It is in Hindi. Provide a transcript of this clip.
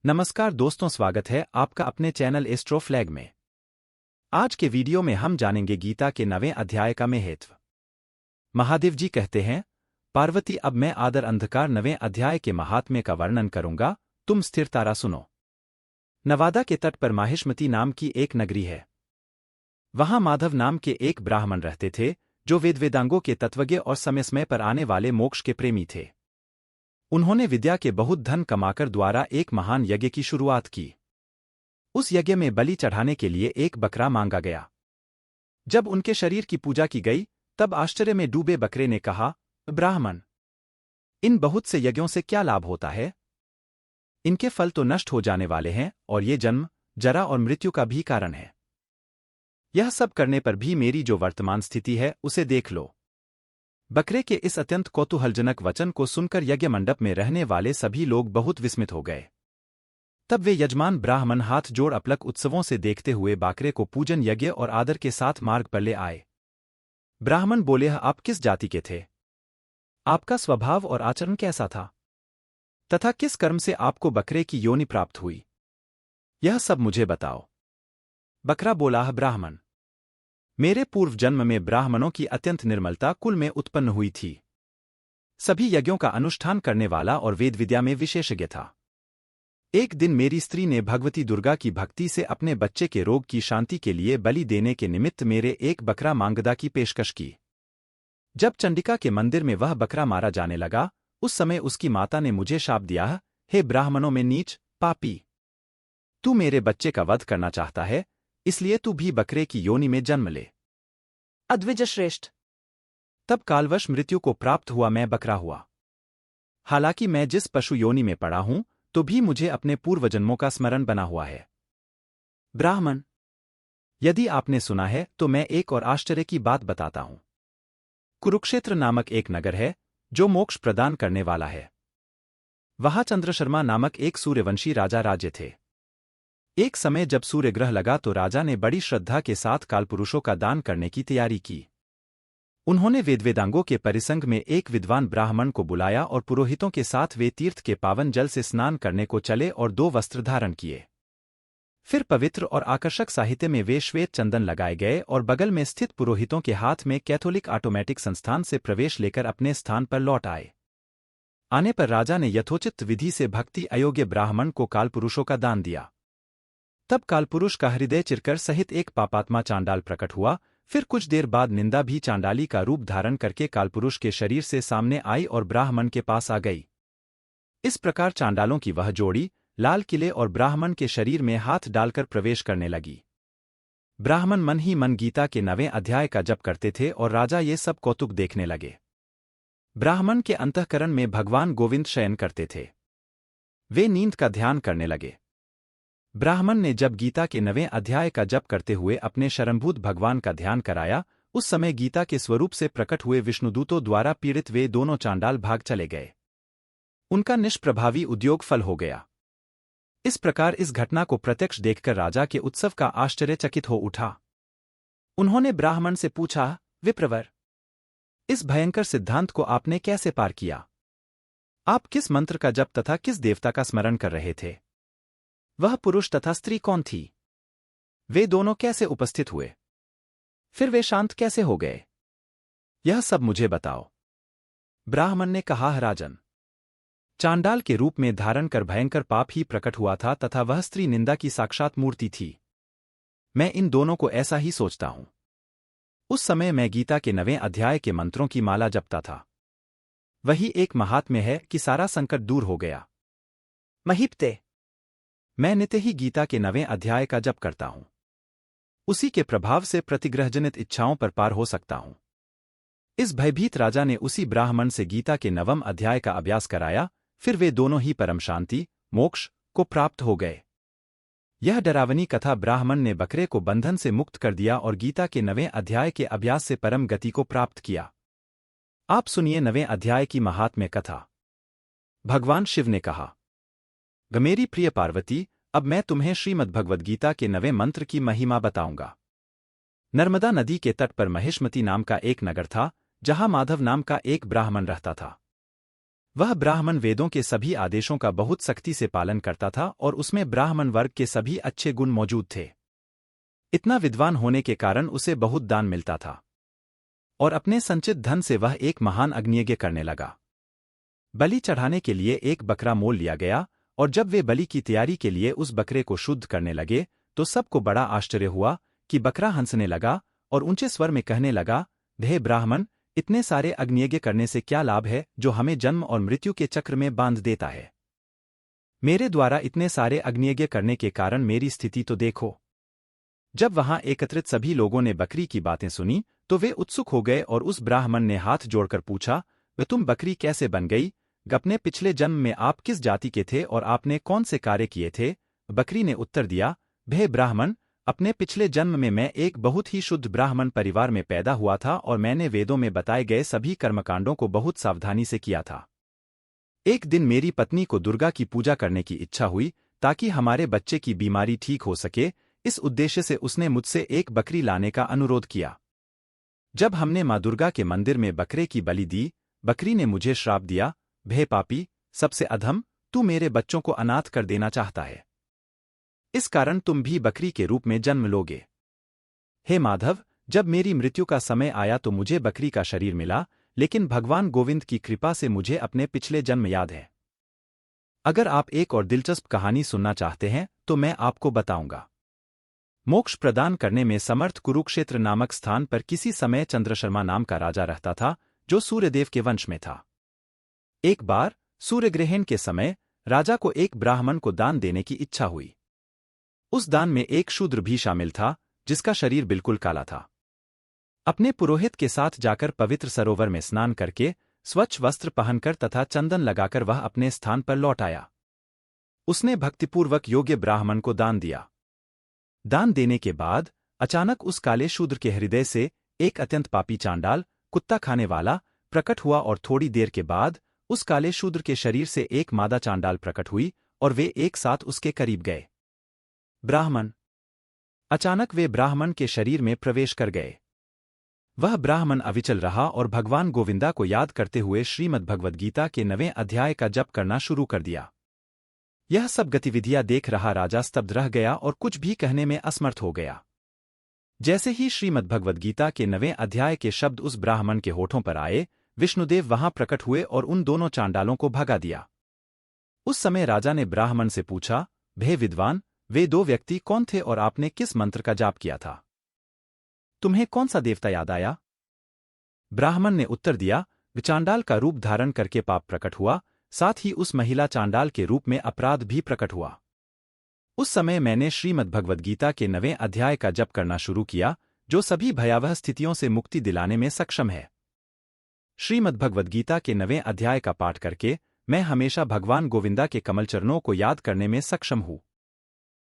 नमस्कार दोस्तों, स्वागत है आपका अपने चैनल एस्ट्रो फ्लैग में। आज के वीडियो में हम जानेंगे गीता के 9वें अध्याय का महत्व। महादेव जी कहते हैं, पार्वती अब मैं आदर अंधकार 9वें अध्याय के महात्म्य का वर्णन करूंगा, तुम स्थिर तारा सुनो। नवादा के तट पर माहिष्मती नाम की एक नगरी है। वहां माधव नाम के एक ब्राह्मण रहते थे, जो वेदांगों के तत्वज्ञ और समय समय पर आने वाले मोक्ष के प्रेमी थे। उन्होंने विद्या के बहुत धन कमाकर द्वारा एक महान यज्ञ की शुरुआत की। उस यज्ञ में बलि चढ़ाने के लिए एक बकरा मांगा गया। जब उनके शरीर की पूजा की गई, तब आश्चर्य में डूबे बकरे ने कहा, ब्राह्मण, इन बहुत से यज्ञों से क्या लाभ होता है? इनके फल तो नष्ट हो जाने वाले हैं और ये जन्म, जरा और मृत्यु का भी कारण है। यह सब करने पर भी मेरी जो वर्तमान स्थिति है उसे देख लो। बकरे के इस अत्यंत कौतूहलजनक वचन को सुनकर यज्ञ मंडप में रहने वाले सभी लोग बहुत विस्मित हो गए। तब वे यजमान ब्राह्मण हाथ जोड़ अपलक उत्सवों से देखते हुए बकरे को पूजन यज्ञ और आदर के साथ मार्ग पर ले आए। ब्राह्मण बोले, आप किस जाति के थे? आपका स्वभाव और आचरण कैसा था? तथा किस कर्म से आपको बकरे की योनि प्राप्त हुई? यह सब मुझे बताओ। बकरा बोला, ब्राह्मण, मेरे पूर्व जन्म में ब्राह्मणों की अत्यंत निर्मलता कुल में उत्पन्न हुई थी। सभी यज्ञों का अनुष्ठान करने वाला और वेद विद्या में विशेषज्ञ था। एक दिन मेरी स्त्री ने भगवती दुर्गा की भक्ति से अपने बच्चे के रोग की शांति के लिए बलि देने के निमित्त मेरे एक बकरा मांगदा की पेशकश की। जब चंडिका के मंदिर में वह बकरा मारा जाने लगा, उस समय उसकी माता ने मुझे शाप दिया, हे ब्राह्मणों में नीच, पापी, तू मेरे बच्चे का वध करना चाहता है, इसलिए तू भी बकरे की योनि में जन्म ले। अद्विज श्रेष्ठ, तब कालवश मृत्यु को प्राप्त हुआ मैं बकरा हुआ। हालांकि मैं जिस पशु योनि में पड़ा हूं, तो भी मुझे अपने पूर्वजन्मों का स्मरण बना हुआ है। ब्राह्मण, यदि आपने सुना है तो मैं एक और आश्चर्य की बात बताता हूं। कुरुक्षेत्र नामक एक नगर है, जो मोक्ष प्रदान करने वाला है। वहां चंद्रशर्मा नामक एक सूर्यवंशी राजा राज्य थे। एक समय जब सूर्य ग्रह लगा तो राजा ने बड़ी श्रद्धा के साथ कालपुरुषों का दान करने की तैयारी की। उन्होंने वेदांगों के परिसंग में एक विद्वान ब्राह्मण को बुलाया और पुरोहितों के साथ वे तीर्थ के पावन जल से स्नान करने को चले और 2 वस्त्र धारण किए। फिर पवित्र और आकर्षक साहित्य में वे श्वेत चंदन लगाए गए और बगल में स्थित पुरोहितों के हाथ में कैथोलिक ऑटोमेटिक संस्थान से प्रवेश लेकर अपने स्थान पर लौट आए। आने पर राजा ने यथोचित विधि से भक्ति अयोग्य ब्राह्मण को कालपुरुषों का दान दिया। तब कालपुरुष का हृदय चिरकर सहित एक पापात्मा चांडाल प्रकट हुआ। फिर कुछ देर बाद निंदा भी चांडाली का रूप धारण करके कालपुरुष के शरीर से सामने आई और ब्राह्मण के पास आ गई। इस प्रकार चांडालों की वह जोड़ी लाल किले और ब्राह्मण के शरीर में हाथ डालकर प्रवेश करने लगी। ब्राह्मण मन ही मन गीता के 9वें अध्याय का जप करते थे और राजा ये सब कौतुक देखने लगे। ब्राह्मण के अंतःकरण में भगवान गोविंद शयन करते थे। वे नींद का ध्यान करने लगे। ब्राह्मण ने जब गीता के 9वें अध्याय का जप करते हुए अपने शरणभूत भगवान का ध्यान कराया, उस समय गीता के स्वरूप से प्रकट हुए विष्णुदूतों द्वारा पीड़ित वे दोनों चांडाल भाग चले गए। उनका निष्प्रभावी उद्योग फल हो गया। इस प्रकार इस घटना को प्रत्यक्ष देखकर राजा के उत्सव का आश्चर्यचकित हो उठा। उन्होंने ब्राह्मण से पूछा, विप्रवर, इस भयंकर सिद्धांत को आपने कैसे पार किया? आप किस मंत्र का जप तथा किस देवता का स्मरण कर रहे थे? वह पुरुष तथा स्त्री कौन थी? वे दोनों कैसे उपस्थित हुए? फिर वे शांत कैसे हो गए? यह सब मुझे बताओ। ब्राह्मण ने कहा, राजन, चांडाल के रूप में धारण कर भयंकर पाप ही प्रकट हुआ था तथा वह स्त्री निंदा की साक्षात मूर्ति थी। मैं इन दोनों को ऐसा ही सोचता हूं। उस समय मैं गीता के 9वें अध्याय के मंत्रों की माला जपता था। वही एक महात्म्य है कि सारा संकट दूर हो गया। महीपते, मैं नित्य ही गीता के 9वें अध्याय का जप करता हूं। उसी के प्रभाव से प्रतिग्रहजनित इच्छाओं पर पार हो सकता हूं। इस भयभीत राजा ने उसी ब्राह्मण से गीता के 9वें अध्याय का अभ्यास कराया। फिर वे दोनों ही परम शांति, मोक्ष को प्राप्त हो गए। यह डरावनी कथा ब्राह्मण ने बकरे को बंधन से मुक्त कर दिया और गीता के 9वें अध्याय के अभ्यास से परम गति को प्राप्त किया। आप सुनिए 9वें अध्याय की महात्म्य कथा। भगवान शिव ने कहा, मेरी प्रिय पार्वती, अब मैं तुम्हें श्रीमद्भगवद्गीता के 9वें मंत्र की महिमा बताऊंगा। नर्मदा नदी के तट पर महिष्मती नाम का एक नगर था, जहां माधव नाम का एक ब्राह्मण रहता था। वह ब्राह्मण वेदों के सभी आदेशों का बहुत सख्ती से पालन करता था और उसमें ब्राह्मण वर्ग के सभी अच्छे गुण मौजूद थे। इतना विद्वान होने के कारण उसे बहुत दान मिलता था और अपने संचित धन से वह एक महान अग्नियज्ञ करने लगा। बलि चढ़ाने के लिए एक बकरा मोल लिया गया और जब वे बलि की तैयारी के लिए उस बकरे को शुद्ध करने लगे तो सबको बड़ा आश्चर्य हुआ कि बकरा हंसने लगा और ऊंचे स्वर में कहने लगा, हे ब्राह्मण, इतने सारे अग्नियज्ञ करने से क्या लाभ है जो हमें जन्म और मृत्यु के चक्र में बांध देता है। मेरे द्वारा इतने सारे अग्नियज्ञ करने के कारण मेरी स्थिति तो देखो। जब वहां एकत्रित सभी लोगों ने बकरी की बातें सुनी तो वे उत्सुक हो गए और उस ब्राह्मण ने हाथ जोड़कर पूछा, वे तुम बकरी कैसे बन गई? अपने पिछले जन्म में आप किस जाति के थे और आपने कौन से कार्य किए थे? बकरी ने उत्तर दिया, हे ब्राह्मण, अपने पिछले जन्म में मैं एक बहुत ही शुद्ध ब्राह्मण परिवार में पैदा हुआ था और मैंने वेदों में बताए गए सभी कर्मकांडों को बहुत सावधानी से किया था। एक दिन मेरी पत्नी को दुर्गा की पूजा करने की इच्छा हुई ताकि हमारे बच्चे की बीमारी ठीक हो सके। इस उद्देश्य से उसने मुझसे एक बकरी लाने का अनुरोध किया। जब हमने मां दुर्गा के मंदिर में बकरे की बलि दी, बकरी ने मुझे श्राप दिया, भे पापी, सबसे अधम, तू मेरे बच्चों को अनाथ कर देना चाहता है। इस कारण तुम भी बकरी के रूप में जन्म लोगे। हे माधव, जब मेरी मृत्यु का समय आया तो मुझे बकरी का शरीर मिला, लेकिन भगवान गोविंद की कृपा से मुझे अपने पिछले जन्म याद है। अगर आप एक और दिलचस्प कहानी सुनना चाहते हैं तो मैं आपको बताऊंगा। मोक्ष प्रदान करने में समर्थ कुरुक्षेत्र नामक स्थान पर किसी समय चंद्रशर्मा नाम का राजा रहता था जो सूर्यदेव के वंश में था। एक बार सूर्यग्रहण के समय राजा को एक ब्राह्मण को दान देने की इच्छा हुई। उस दान में एक शूद्र भी शामिल था जिसका शरीर बिल्कुल काला था। अपने पुरोहित के साथ जाकर पवित्र सरोवर में स्नान करके स्वच्छ वस्त्र पहनकर तथा चंदन लगाकर वह अपने स्थान पर लौट आया। उसने भक्तिपूर्वक योग्य ब्राह्मण को दान दिया। दान देने के बाद अचानक उस काले शूद्र के हृदय से एक अत्यंत पापी चांडाल, कुत्ता खाने वाला, प्रकट हुआ और थोड़ी देर के बाद उस काले शूद्र के शरीर से एक मादा चांडाल प्रकट हुई और वे एक साथ उसके करीब गए। ब्राह्मण अचानक वे ब्राह्मण के शरीर में प्रवेश कर गए। वह ब्राह्मण अविचल रहा और भगवान गोविंदा को याद करते हुए श्रीमद् भगवद गीता के 9वें अध्याय का जप करना शुरू कर दिया। यह सब गतिविधियां देख रहा राजा स्तब्ध रह गया और कुछ भी कहने में असमर्थ हो गया। जैसे ही श्रीमद् भगवद गीता के 9वें अध्याय के शब्द उस ब्राह्मण के होठों पर आए, विष्णुदेव वहां प्रकट हुए और उन दोनों चांडालों को भगा दिया। उस समय राजा ने ब्राह्मण से पूछा, हे विद्वान, वे दो व्यक्ति कौन थे और आपने किस मंत्र का जाप किया था? तुम्हें कौन सा देवता याद आया? ब्राह्मण ने उत्तर दिया, चांडाल का रूप धारण करके पाप प्रकट हुआ, साथ ही उस महिला चांडाल के रूप में अपराध भी प्रकट हुआ। उस समय मैंने श्रीमद् भगवद गीता के 9वें अध्याय का जप करना शुरू किया, जो सभी भयावह स्थितियों से मुक्ति दिलाने में सक्षम है। श्रीमद् भगवद गीता के 9वें अध्याय का पाठ करके मैं हमेशा भगवान गोविंदा के कमल चरणों को याद करने में सक्षम हूँ।